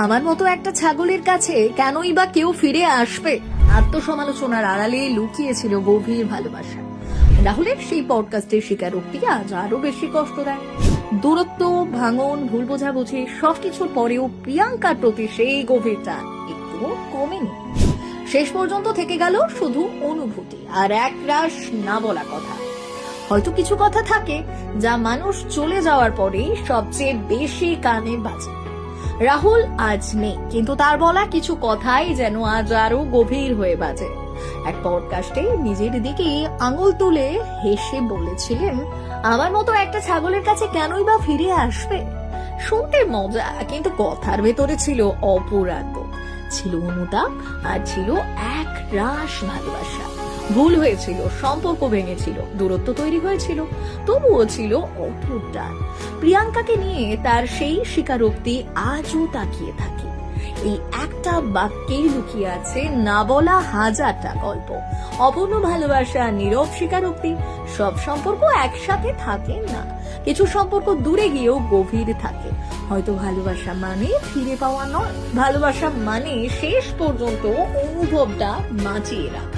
আমার মতো একটা ছাগলের কাছে কেনই বা কেউ ফিরে আসবে? আত্মসমালোচনার আড়ালে লুকিয়েছিল গভীর ভালোবাসা। রাহুলের সেই পডকাস্টের স্বীকারোক্তি আজ আরো বেশি কষ্ট দেয়। দূরত্ব, ভাঙন, ভুল বোঝাবুঝি সবকিছুর পরেও প্রিয়াঙ্কার প্রতি সেই গভীরতা একটুও কমেনি। শেষ পর্যন্ত থেকে গেল শুধু অনুভূতি আর একরাশ না বলা কথা। হয়তো কিছু কথা থাকে যা মানুষ চলে যাওয়ার পরেই সবচেয়ে বেশি কানে বাজে। রাহুল আজ নেই, কিন্তু তার বলা কিছু কথাই যেন আজ আরো গভীর হয়ে বাজে। এক পডকাস্টে নিজের দিকে আঙুল তুলে হেসে বলেছিলেন, আমার মতো একটা ছাগলের কাছে কেনই বা ফিরে আসবে? শুনতে মজা, কিন্তু কথার ভেতরে ছিল অপরাধ, ছিল অনুতাপ, আর ছিল এক রাশ ভালোবাসা। ভুল হয়েছিল, সম্পর্ক ভেঙেছিল, দূরত্ব তৈরি হয়েছিল, তবুও ছিল অটুট টান। প্রিয়াঙ্কাকে নিয়ে তার সেই স্বীকারোক্তি আজও তাকিয়ে থাকি। এই একটা বাক্যেই লুকিয়ে আছে না বলা হাজারটা গল্প। অপূর্ণ ভালোবাসা, নীরব স্বীকারোক্তি। সব সম্পর্ক একসাথে থাকে না, কিছু সম্পর্ক দূরে গিয়েও গভীর থাকে। হয়তো ভালোবাসা মানে ফিরে পাওয়া নয়, ভালোবাসা মানে শেষ পর্যন্ত অনুভবটা বাঁচিয়ে রাখা।